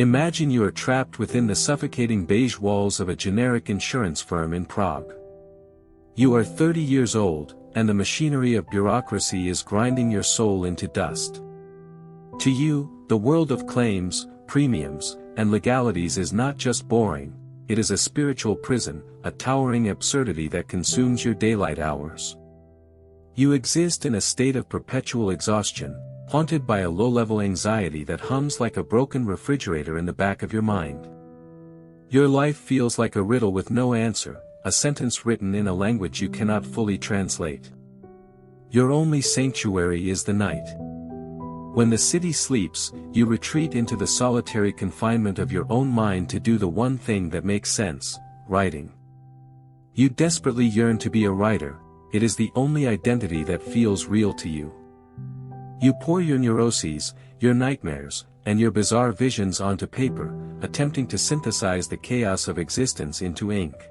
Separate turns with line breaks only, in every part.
Imagine you are trapped within the suffocating beige walls of a generic insurance firm in Prague. You are 30 years old, and the machinery of bureaucracy is grinding your soul into dust. To you, the world of claims, premiums, and legalities is not just boring, it is a spiritual prison, a towering absurdity that consumes your daylight hours. You exist in a state of perpetual exhaustion, haunted by a low-level anxiety that hums like a broken refrigerator in the back of your mind. Your life feels like a riddle with no answer, a sentence written in a language you cannot fully translate. Your only sanctuary is the night. When the city sleeps, you retreat into the solitary confinement of your own mind to do the one thing that makes sense, writing. You desperately yearn to be a writer, it is the only identity that feels real to you. You pour your neuroses, your nightmares, and your bizarre visions onto paper, attempting to synthesize the chaos of existence into ink.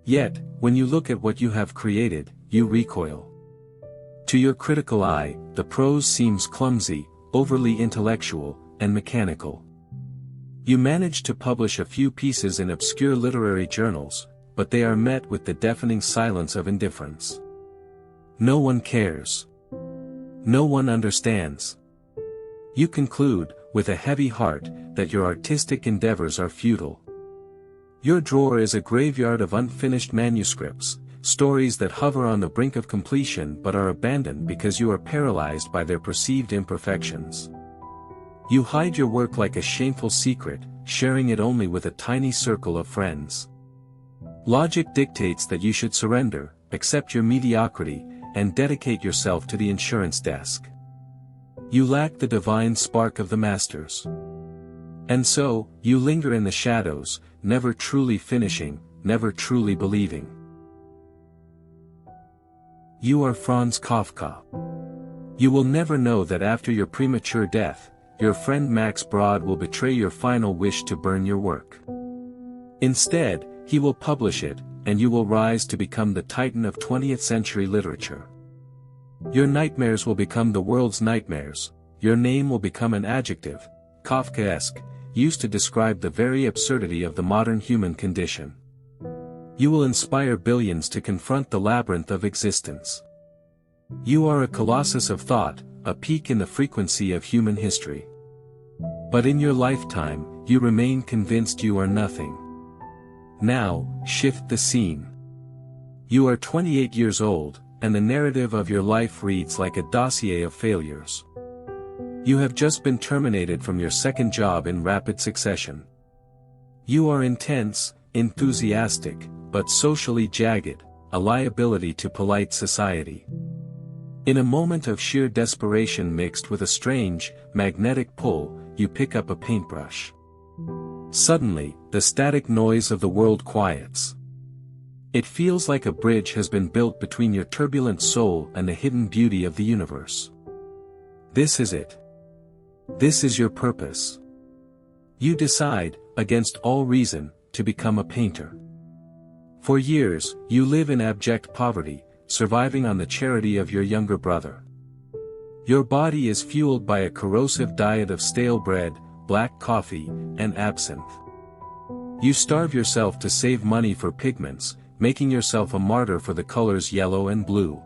Yet, when you look at what you have created, you recoil. To your critical eye, the prose seems clumsy, overly intellectual, and mechanical. You manage to publish a few pieces in obscure literary journals, but they are met with the deafening silence of indifference. No one cares. No one understands. You conclude, with a heavy heart, that your artistic endeavors are futile. Your drawer is a graveyard of unfinished manuscripts, stories that hover on the brink of completion but are abandoned because you are paralyzed by their perceived imperfections. You hide your work like a shameful secret, sharing it only with a tiny circle of friends. Logic dictates that you should surrender, accept your mediocrity, and dedicate yourself to the insurance desk. You lack the divine spark of the masters. And so, you linger in the shadows, never truly finishing, never truly believing. You are Franz Kafka. You will never know that after your premature death, your friend Max Brod will betray your final wish to burn your work. Instead, he will publish it, and you will rise to become the titan of 20th century literature. Your nightmares will become the world's nightmares, your name will become an adjective, Kafkaesque, used to describe the very absurdity of the modern human condition. You will inspire billions to confront the labyrinth of existence. You are a colossus of thought, a peak in the frequency of human history. But in your lifetime, you remain convinced you are nothing. Now, shift the scene. You are 28 years old, and the narrative of your life reads like a dossier of failures. You have just been terminated from your second job in rapid succession. You are intense, enthusiastic, but socially jagged, a liability to polite society. In a moment of sheer desperation mixed with a strange, magnetic pull, you pick up a paintbrush. Suddenly, the static noise of the world quiets. It feels like a bridge has been built between your turbulent soul and the hidden beauty of the universe. This is it. This is your purpose. You decide, against all reason, to become a painter. For years, you live in abject poverty, surviving on the charity of your younger brother. Your body is fueled by a corrosive diet of stale bread, black coffee, and absinthe. You starve yourself to save money for pigments, making yourself a martyr for the colors yellow and blue.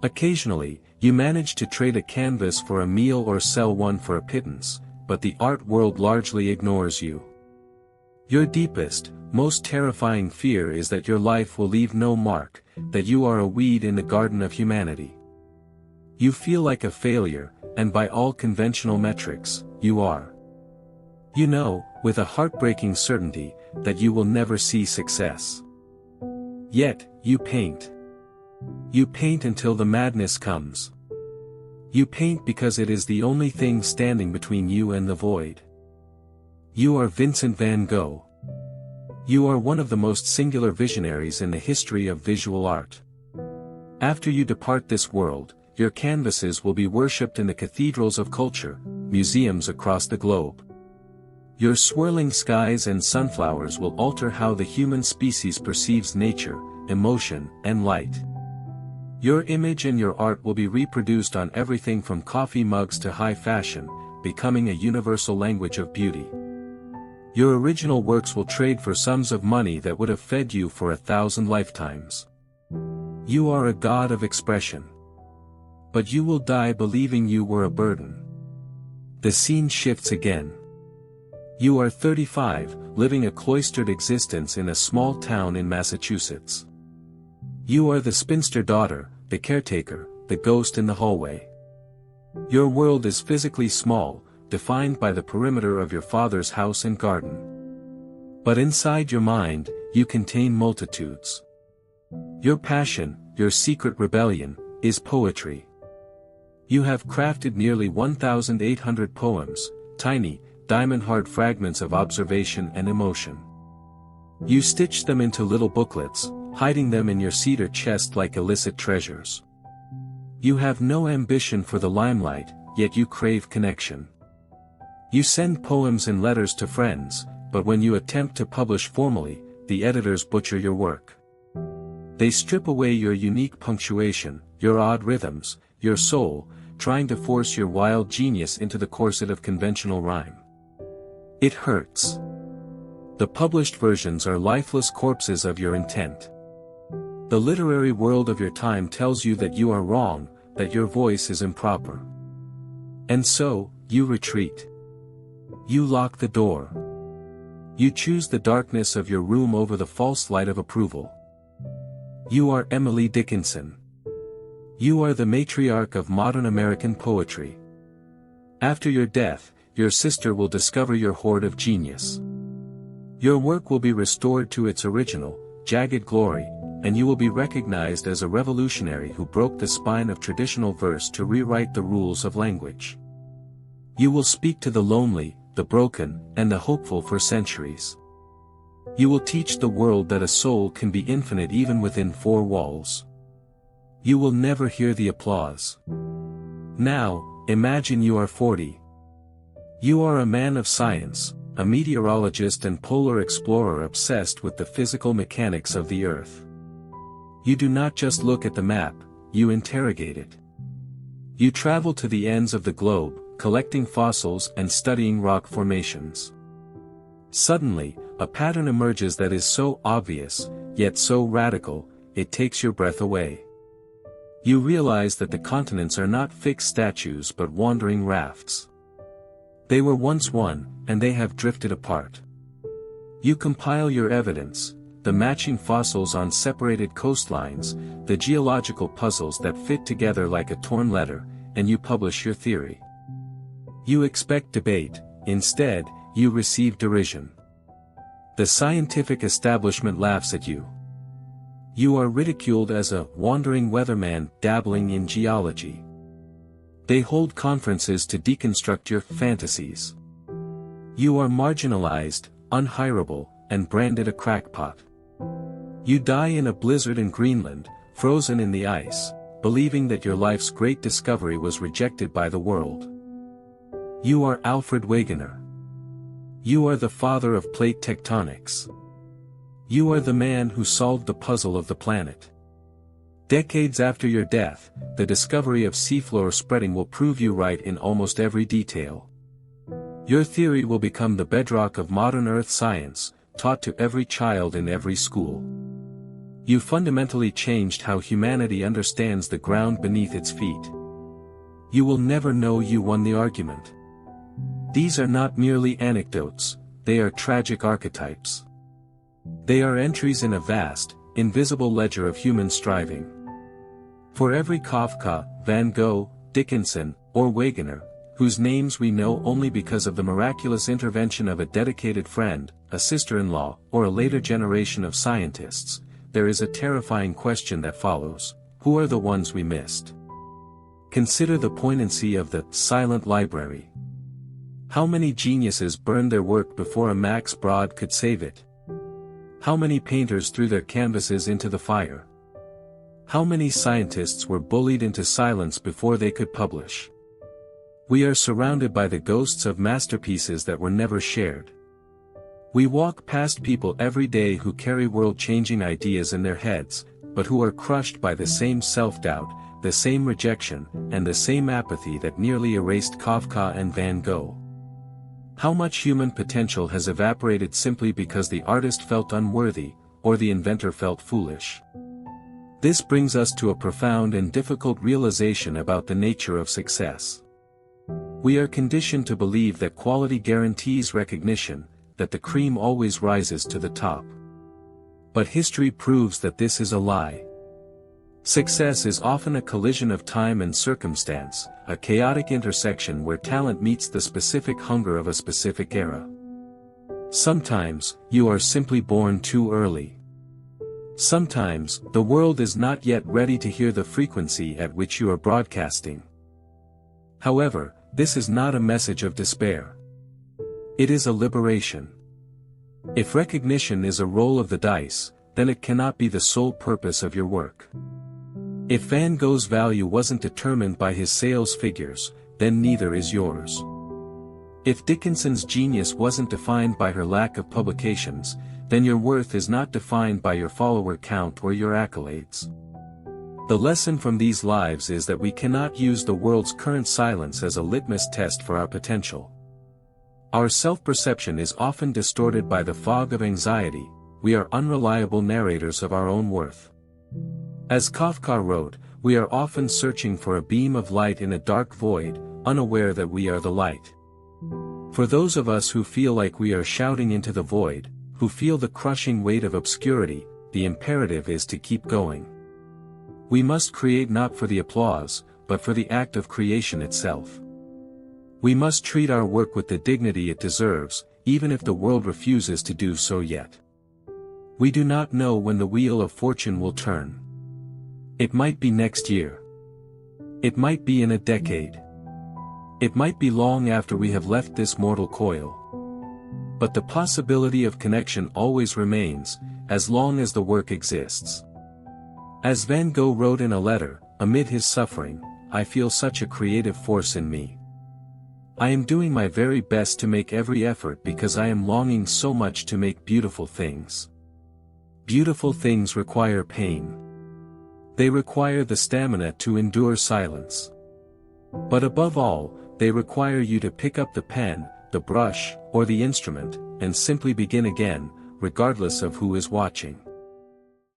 Occasionally, you manage to trade a canvas for a meal or sell one for a pittance, but the art world largely ignores you. Your deepest, most terrifying fear is that your life will leave no mark, that you are a weed in the garden of humanity. You feel like a failure, and by all conventional metrics, you are. You know, with a heartbreaking certainty, that you will never see success. Yet, you paint. You paint until the madness comes. You paint because it is the only thing standing between you and the void. You are Vincent van Gogh. You are one of the most singular visionaries in the history of visual art. After you depart this world, your canvases will be worshipped in the cathedrals of culture, museums across the globe. Your swirling skies and sunflowers will alter how the human species perceives nature, emotion, and light. Your image and your art will be reproduced on everything from coffee mugs to high fashion, becoming a universal language of beauty. Your original works will trade for sums of money that would have fed you for 1,000 lifetimes. You are a god of expression. But you will die believing you were a burden. The scene shifts again. You are 35, living a cloistered existence in a small town in Massachusetts. You are the spinster daughter, the caretaker, the ghost in the hallway. Your world is physically small, defined by the perimeter of your father's house and garden. But inside your mind, you contain multitudes. Your passion, your secret rebellion, is poetry. You have crafted nearly 1,800 poems, tiny, diamond-hard fragments of observation and emotion. You stitch them into little booklets, hiding them in your cedar chest like illicit treasures. You have no ambition for the limelight, yet you crave connection. You send poems and letters to friends, but when you attempt to publish formally, the editors butcher your work. They strip away your unique punctuation, your odd rhythms, your soul, trying to force your wild genius into the corset of conventional rhyme. It hurts. The published versions are lifeless corpses of your intent. The literary world of your time tells you that you are wrong, that your voice is improper. And so, you retreat. You lock the door. You choose the darkness of your room over the false light of approval. You are Emily Dickinson. You are the matriarch of modern American poetry. After your death, your sister will discover your hoard of genius. Your work will be restored to its original, jagged glory, and you will be recognized as a revolutionary who broke the spine of traditional verse to rewrite the rules of language. You will speak to the lonely, the broken, and the hopeful for centuries. You will teach the world that a soul can be infinite even within four walls. You will never hear the applause. Now, imagine you are 40. You are a man of science, a meteorologist and polar explorer obsessed with the physical mechanics of the Earth. You do not just look at the map, you interrogate it. You travel to the ends of the globe, collecting fossils and studying rock formations. Suddenly, a pattern emerges that is so obvious, yet so radical, it takes your breath away. You realize that the continents are not fixed statues but wandering rafts. They were once one, and they have drifted apart. You compile your evidence, the matching fossils on separated coastlines, the geological puzzles that fit together like a torn letter, and you publish your theory. You expect debate, instead, you receive derision. The scientific establishment laughs at you. You are ridiculed as a wandering weatherman dabbling in geology. They hold conferences to deconstruct your fantasies. You are marginalized, unhireable, and branded a crackpot. You die in a blizzard in Greenland, frozen in the ice, believing that your life's great discovery was rejected by the world. You are Alfred Wegener. You are the father of plate tectonics. You are the man who solved the puzzle of the planet. Decades after your death, the discovery of seafloor spreading will prove you right in almost every detail. Your theory will become the bedrock of modern Earth science, taught to every child in every school. You fundamentally changed how humanity understands the ground beneath its feet. You will never know you won the argument. These are not merely anecdotes, they are tragic archetypes. They are entries in a vast, invisible ledger of human striving. For every Kafka, Van Gogh, Dickinson, or Wegener, whose names we know only because of the miraculous intervention of a dedicated friend, a sister-in-law, or a later generation of scientists, there is a terrifying question that follows: who are the ones we missed? Consider the poignancy of the silent library. How many geniuses burned their work before a Max Brod could save it? How many painters threw their canvases into the fire? How many scientists were bullied into silence before they could publish? We are surrounded by the ghosts of masterpieces that were never shared. We walk past people every day who carry world-changing ideas in their heads, but who are crushed by the same self-doubt, the same rejection, and the same apathy that nearly erased Kafka and Van Gogh. How much human potential has evaporated simply because the artist felt unworthy, or the inventor felt foolish? This brings us to a profound and difficult realization about the nature of success. We are conditioned to believe that quality guarantees recognition, that the cream always rises to the top. But history proves that this is a lie. Success is often a collision of time and circumstance, a chaotic intersection where talent meets the specific hunger of a specific era. Sometimes, you are simply born too early. Sometimes, the world is not yet ready to hear the frequency at which you are broadcasting. However, this is not a message of despair. It is a liberation. If recognition is a roll of the dice, then it cannot be the sole purpose of your work. If Van Gogh's value wasn't determined by his sales figures, then neither is yours. If Dickinson's genius wasn't defined by her lack of publications, then your worth is not defined by your follower count or your accolades. The lesson from these lives is that we cannot use the world's current silence as a litmus test for our potential. Our self-perception is often distorted by the fog of anxiety. We are unreliable narrators of our own worth. As Kafka wrote, we are often searching for a beam of light in a dark void, unaware that we are the light. For those of us who feel like we are shouting into the void, who feel the crushing weight of obscurity, the imperative is to keep going. We must create not for the applause, but for the act of creation itself. We must treat our work with the dignity it deserves, even if the world refuses to do so yet. We do not know when the wheel of fortune will turn. It might be next year. It might be in a decade. It might be long after we have left this mortal coil. But the possibility of connection always remains, as long as the work exists. As Van Gogh wrote in a letter, amid his suffering, I feel such a creative force in me. I am doing my very best to make every effort because I am longing so much to make beautiful things. Beautiful things require pain. They require the stamina to endure silence. But above all, they require you to pick up the pen, the brush, or the instrument, and simply begin again, regardless of who is watching.